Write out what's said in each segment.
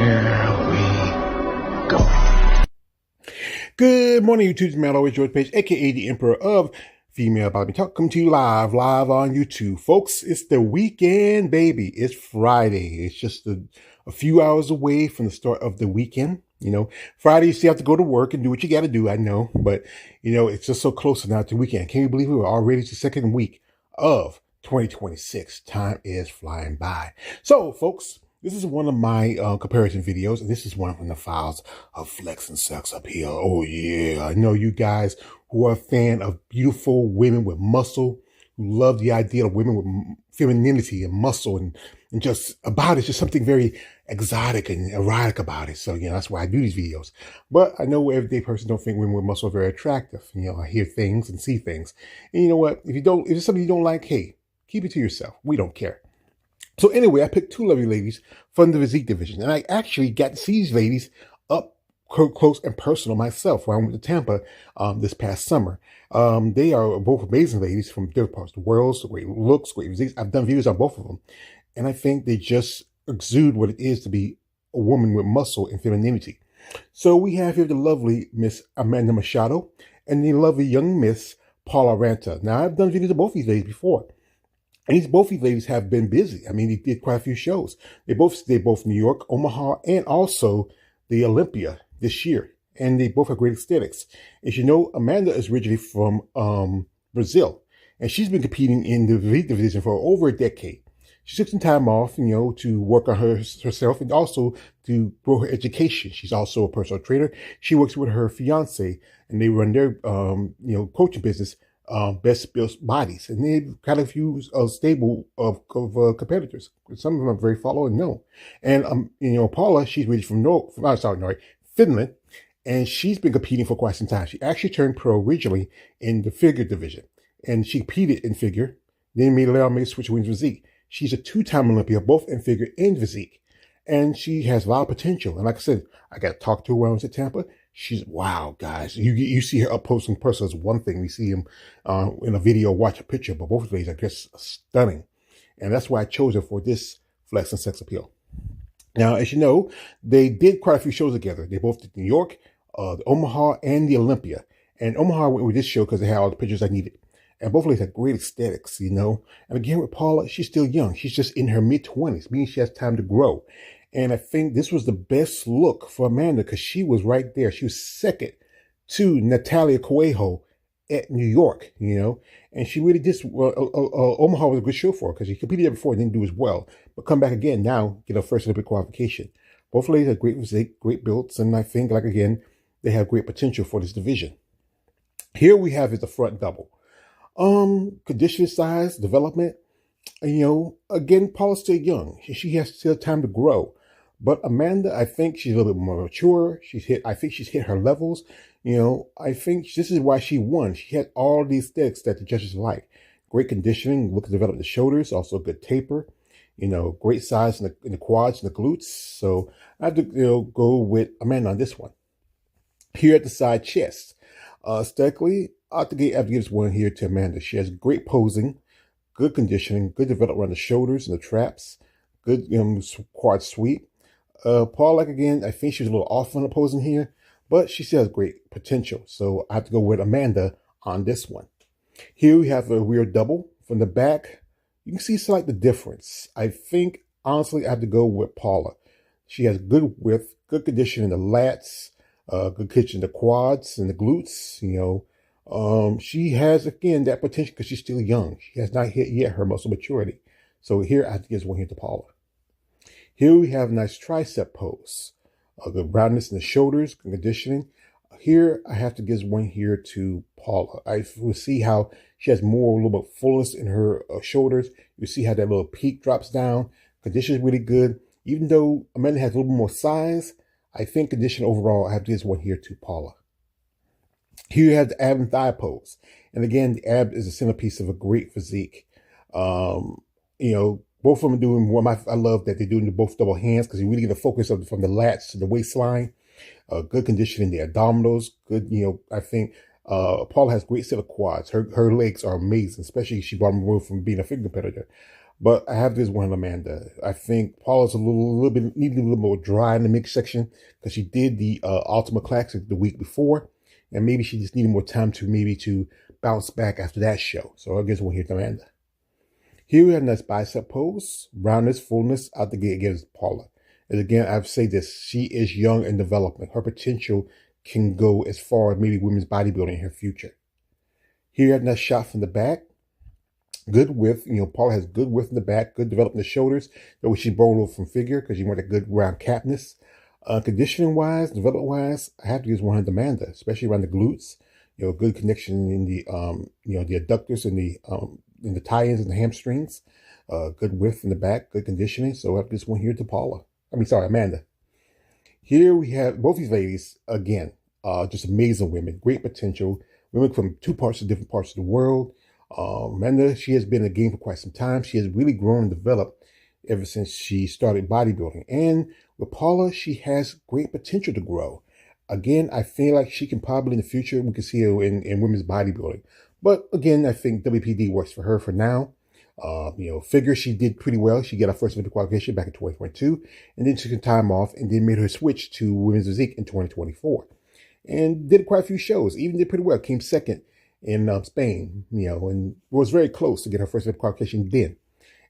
Here we go. Good morning, YouTube. Man, always George Page, aka the Emperor of Female Body Talk, coming to you live on YouTube, folks. It's the weekend, baby. It's Friday. It's just a few hours away from the start of the weekend. You know, Friday you still have to go to work and do what you got to do. I know, but you know it's just so close now to the weekend. Can you believe we were already the second week of 2026? Time is flying by. So, folks, this is one of my comparison videos, and this is one from the files of Flex and Sex Appeal. Oh, yeah. I know you guys who are a fan of beautiful women with muscle, who love the idea of women with femininity and muscle and just about it. Just something very exotic and erotic about it. So, you know, that's why I do these videos. But I know everyday person don't think women with muscle are very attractive. You know, I hear things and see things. And you know what? If it's something you don't like, hey, keep it to yourself. We don't care. So anyway, I picked two lovely ladies from the physique division, and I actually got to see these ladies up close and personal myself when I went to Tampa this past summer. They are both amazing ladies from different parts of the world, so great looks, great physiques. I've done videos on both of them, and I think they just exude what it is to be a woman with muscle and femininity. So we have here the lovely Miss Amanda Machado and the lovely young Miss Paula Ranta. Now, I've done videos of both these ladies before. And both these ladies have been busy. I mean, they did quite a few shows. They both New York, Omaha, and also the Olympia this year. And they both have great aesthetics. As you know, Amanda is originally from Brazil, and she's been competing in the physique division for over a decade. She took some time off, you know, to work on herself and also to grow her education. She's also a personal trainer. She works with her fiance, and they run their coaching business. Best built bodies, and they've got a few stable of competitors. Some of them are very followed and known. And Paula, she's really from Finland, and she's been competing for quite some time. She actually turned pro originally in the figure division, and she competed in figure. Then made a switch to physique. She's a two-time Olympia, both in figure and physique, and she has a lot of potential. And like I said, I got to talk to her when I was at Tampa. She's wow, guys. You see her up close in person is one thing. We see him in a video, watch a picture, but both ladies are just stunning. And that's why I chose her for this Flex and Sex Appeal. Now, as you know, they did quite a few shows together. They both did New York, the Omaha, and the Olympia. And Omaha went with this show because they had all the pictures I needed. And both ladies had great aesthetics, you know. And again, with Paula, she's still young. She's just in her mid-20s, meaning she has time to grow. And I think this was the best look for Amanda because she was right there. She was second to Natalia Coelho at New York, you know. And she really did. Omaha was a good show for her because she competed there before and didn't do as well. But come back again now, get her first Olympic qualification. Both ladies have great physique, great builds, and I think, like again, they have great potential for this division. Here we have is the front double. Conditioning size, development. You know, again, Paula's still young. She has still time to grow. But Amanda, I think she's a little bit more mature. I think she's hit her levels. You know, I think this is why she won. She had all these aesthetics that the judges like. Great conditioning, look to develop the shoulders, also good taper. You know, great size in the quads and the glutes. So I have to go with Amanda on this one. Here at the side chest. Aesthetically, I have to give this one here to Amanda. She has great posing, good conditioning, good development around the shoulders and the traps, good quad sweep. Paul, like again, I think she's a little off on the posing here, but she still has great potential. So I have to go with Amanda on this one. Here we have a rear double from the back. You can see slight the difference. I think, honestly, I have to go with Paula. She has good width, good condition in the lats, good condition in the quads and the glutes, you know. She has, again, that potential because she's still young. She has not hit yet her muscle maturity. So here, I have to give this one here to Paula. Here we have a nice tricep pose. Good roundness in the shoulders, good conditioning. Here, I have to give one here to Paula. I will see how she has more, a little bit fullness in her shoulders. You see how that little peak drops down. Condition is really good. Even though Amanda has a little bit more size, I think condition overall, I have to give this one here to Paula. Here you have the ab and thigh pose. And again, the ab is a centerpiece of a great physique. You know, both of them are doing one. I love that they're doing both double hands because you really get a focus from the lats to the waistline. Good condition in the abdominals. Good, you know, I think Paula has great set of quads. Her legs are amazing, especially she brought them from being a figure competitor. But I have this one, Amanda. I think Paula's needed a little more dry in the mix section because she did the Ultimate Classic the week before, and maybe she just needed more time to bounce back after that show. So I guess we'll hear Amanda. Here we have a nice bicep pose, roundness, fullness out the gate against Paula. And again, I've said this, she is young and developing. Her potential can go as far as maybe women's bodybuilding in her future. Here you have a nice shot from the back. Good width. Paula has good width in the back, good development of the shoulders, though she borrowed from figure because she wanted a good round capness. Conditioning-wise, development-wise, I have to use 100 Amanda, especially around the glutes. Good connection in the, the adductors and the tie-ins and the hamstrings. Good width in the back, good conditioning. So I have this one here to Amanda. Here we have both these ladies, again, just amazing women, great potential, women from different parts of the world. Amanda, she has been in the game for quite some time. She has really grown and developed ever since she started bodybuilding. And with Paula, she has great potential to grow. Again, I feel like she can probably in the future, we can see her in women's bodybuilding. But again, I think WPD works for her for now. Figure she did pretty well. She got her first Olympic qualification back in 2022, and then took some time off and then made her switch to women's physique in 2024. And did quite a few shows, even did pretty well. Came second in Spain, and was very close to get her first Olympic qualification then.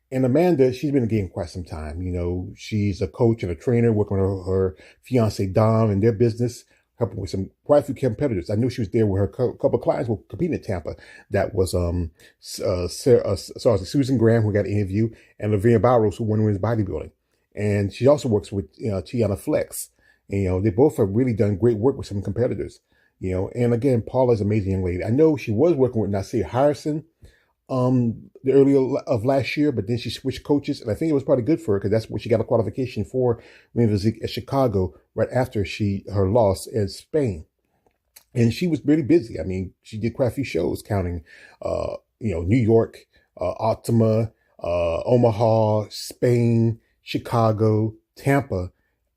And Amanda, she's been in the game quite some time. She's a coach and a trainer working with her fiance Dom and their business, helping with quite a few competitors. I knew she was there with her couple of clients who were competing in Tampa. That was Susan Graham, who got an interview, and Lavinia Barros, who won women's bodybuilding. And she also works with Tiana Flex. And, they both have really done great work with some competitors. And again, Paula's an amazing young lady. I know she was working with Nasir Harrison the earlier of last year, but then she switched coaches, and I think it was probably good for her because that's where she got a qualification for women's physique at Chicago right after her loss in Spain. And she was really busy. I mean, she did quite a few shows, counting New York, Optima, Omaha, Spain, Chicago, Tampa.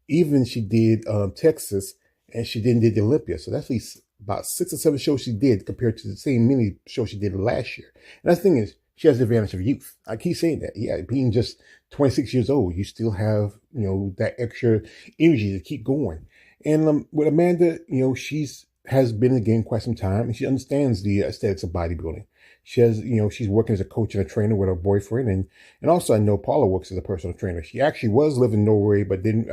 Even she did Texas, and she then did the Olympia. So that's at least about 6 or 7 shows she did compared to the same many shows she did last year. And the thing is, she has the advantage of youth. I keep saying that. Yeah, being just 26 years old, you still have, that extra energy to keep going. And with Amanda, has been in the game quite some time, and she understands the aesthetics of bodybuilding. She has, she's working as a coach and a trainer with her boyfriend. And also I know Paula works as a personal trainer. She actually was living in Norway, but then,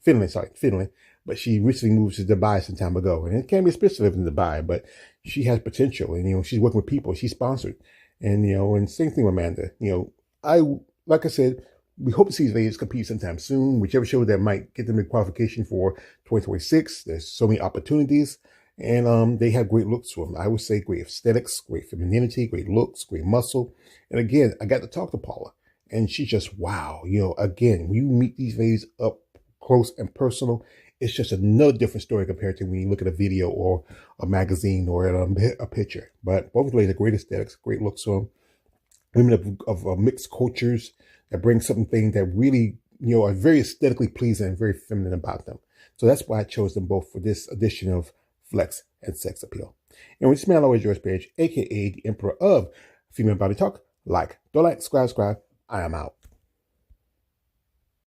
Finland. But she recently moved to Dubai some time ago. And it can be expensive living in Dubai, but she has potential. And, she's working with people. She's sponsored. And, and same thing with Amanda. Like I said, we hope to see these ladies compete sometime soon, whichever show that might get them a qualification for 2026. There's so many opportunities. And they have great looks to them. I would say great aesthetics, great femininity, great looks, great muscle. And again, I got to talk to Paula. And she's just, wow. Again, when you meet these ladies up close and personal, it's just another different story compared to when you look at a video or a magazine or a picture. But both ladies are great aesthetics, great looks to them. Women of mixed cultures that bring something that really, are very aesthetically pleasing and very feminine about them. So that's why I chose them both for this edition of Flex and Sex Appeal. And with this man, always George Page, aka the Emperor of Female Body Talk. Don't like, subscribe. I am out.